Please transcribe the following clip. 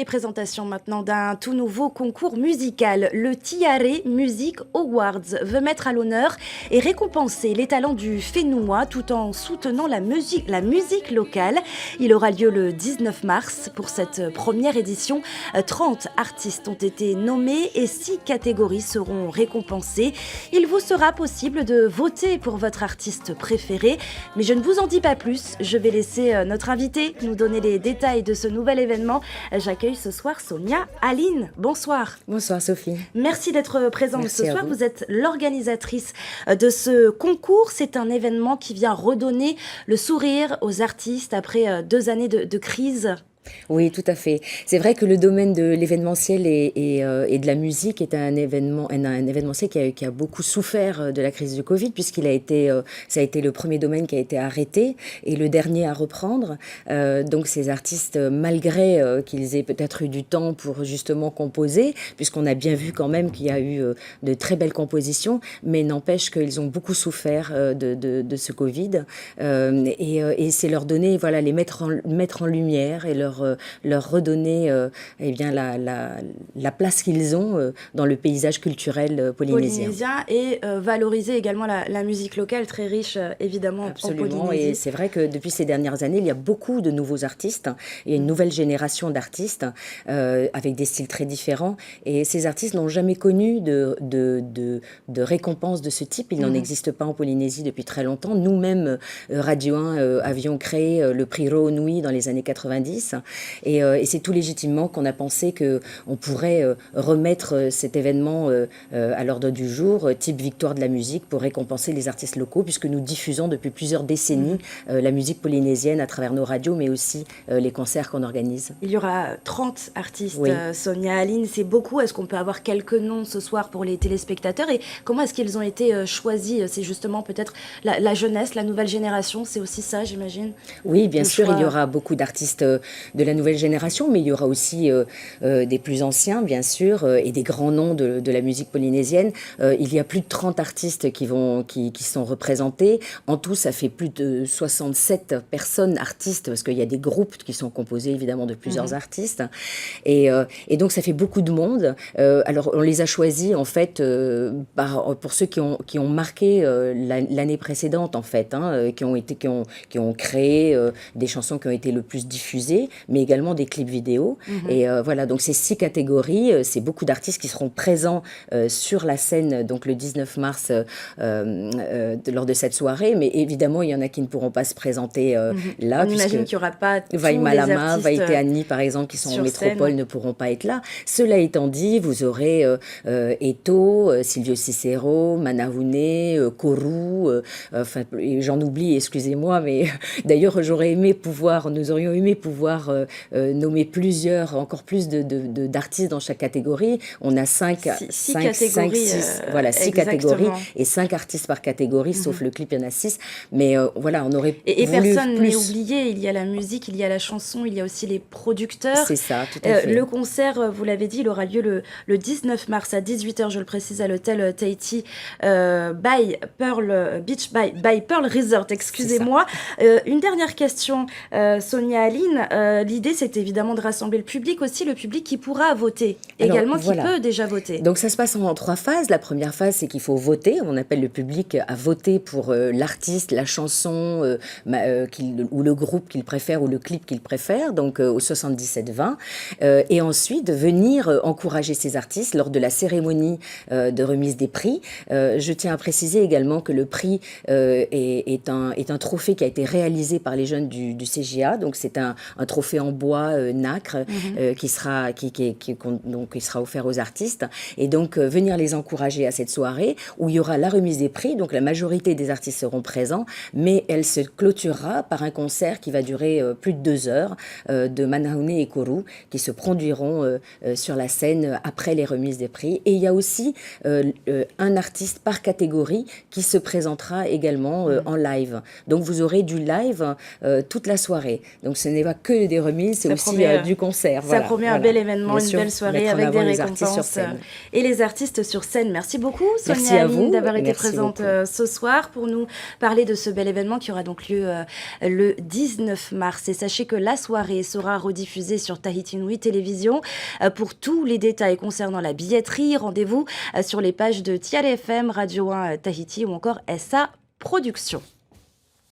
Et présentation maintenant d'un tout nouveau concours musical. Le Tiare Music Awards veut mettre à l'honneur et récompenser les talents du Fénois tout en soutenant la musique locale. Il aura lieu le 19 mars. Pour cette première édition, 30 artistes ont été nommés et 6 catégories seront récompensées. Il vous sera possible de voter pour votre artiste préféré. Mais je ne vous en dis pas plus. Je vais laisser notre invité nous donner les détails de ce nouvel événement. J'accueille ce soir Sonia Aline. Bonsoir. Bonsoir Sophie. Merci d'être présente Merci ce soir. vous. Vous êtes l'organisatrice de ce concours. C'est un événement qui vient redonner le sourire aux artistes après 2 années de crise. Oui, tout à fait. C'est vrai que le domaine de l'événementiel et de la musique est un événementiel qui a beaucoup souffert de la crise du Covid, puisqu'il a été, ça a été le premier domaine qui a été arrêté et le dernier à reprendre. Donc ces artistes, malgré qu'ils aient peut-être eu du temps pour justement composer, puisqu'on a bien vu quand même qu'il y a eu de très belles compositions, mais n'empêche qu'ils ont beaucoup souffert de ce Covid. Et c'est leur donner, voilà, les mettre en lumière et leur redonner eh bien, la place qu'ils ont dans le paysage culturel polynésien. Et valoriser également la musique locale, très riche évidemment Absolument, en Polynésie. et c'est vrai que depuis ces dernières années, il y a beaucoup de nouveaux artistes et une nouvelle génération d'artistes avec des styles très différents. Et ces artistes n'ont jamais connu de récompense de ce type. Il n'en existe pas en Polynésie depuis très longtemps. Nous-mêmes, Radio 1, avions créé le prix Ro'o Nui dans les années 90. Et c'est tout légitimement qu'on a pensé qu'on pourrait remettre cet événement à l'ordre du jour, type victoire de la musique, pour récompenser les artistes locaux, puisque nous diffusons depuis plusieurs décennies la musique polynésienne à travers nos radios, mais aussi les concerts qu'on organise. Il y aura 30 artistes, Oui. Sonia Aline, c'est beaucoup. Est-ce qu'on peut avoir quelques noms ce soir pour les téléspectateurs? Et comment est-ce qu'ils ont été choisis? C'est justement peut-être la jeunesse, la nouvelle génération, c'est aussi ça, j'imagine? Oui, bien Le sûr, choix. il y aura beaucoup d'artistes de la nouvelle génération, mais il y aura aussi des plus anciens, bien sûr, et des grands noms de la musique polynésienne. Il y a plus de 30 artistes qui sont représentés. En tout, ça fait plus de 67 personnes artistes, parce qu'il y a des groupes qui sont composés évidemment de plusieurs artistes. Et donc, ça fait beaucoup de monde. Alors, on les a choisis, en fait, pour ceux qui ont marqué l'année précédente, en fait, hein, qui ont créé des chansons qui ont été le plus diffusées, mais également des clips vidéo. Et voilà, donc c'est 6 catégories, c'est beaucoup d'artistes qui seront présents sur la scène donc le 19 mars lors de cette soirée, mais évidemment, il y en a qui ne pourront pas se présenter là. On imagine qu'il n'y aura pas tous les Vaimalama, artistes Vaiteani, par exemple, qui sont en sur métropole, scène. ne pourront pas être là. Cela étant dit, vous aurez Eto, Silvio Cicero, Manahune, Kourou, enfin, j'en oublie, excusez-moi, mais d'ailleurs, nous aurions aimé pouvoir nommer encore plus d'artistes dans chaque catégorie. On a 6 catégories et 5 artistes par catégorie, sauf le clip, il y en a 6. Mais voilà, on aurait Et voulu personne plus. n'est oublié, il y a la musique, il y a la chanson, il y a aussi les producteurs. C'est ça, tout à fait. Le concert, vous l'avez dit, il aura lieu le 19 mars à 18h, je le précise, à l'hôtel Tahiti by Pearl Resort, excusez-moi. Une dernière question, Sonia Aline. L'idée, c'est évidemment de rassembler le public aussi, le public qui pourra voter, également voilà. qui peut déjà voter. Donc ça se passe en 3 phases. La première phase, c'est qu'il faut voter. On appelle le public à voter pour l'artiste, la chanson ou le groupe qu'il préfère ou le clip qu'il préfère, donc au 77-20. Et ensuite, venir encourager ces artistes lors de la cérémonie de remise des prix. Je tiens à préciser également que le prix est un trophée qui a été réalisé par les jeunes du CGA. Donc c'est un trophée en bois nacre qui sera offert aux artistes. Et donc venir les encourager à cette soirée où il y aura la remise des prix. Donc la majorité des artistes seront présents, mais elle se clôturera par un concert qui va durer plus de 2 heures de Manahune et Kourou qui se produiront sur la scène après les remises des prix. Et il y a aussi un artiste par catégorie qui se présentera également en live. Donc vous aurez du live toute la soirée. Donc ce n'est pas que des les remises, c'est Ça aussi promet, du concert. Ça promet un bel événement, Bien une sûr, belle soirée mettre en avec des avant les artistes sur récompenses scène. et les artistes sur scène. Merci beaucoup Merci Sonia à Aline vous. d'avoir été Merci présente beaucoup. ce soir pour nous parler de ce bel événement qui aura donc lieu le 19 mars. Et sachez que la soirée sera rediffusée sur Tahiti Nui Télévision. Pour tous les détails concernant la billetterie, rendez-vous sur les pages de Tiare FM, Radio 1 Tahiti ou encore SA Productions.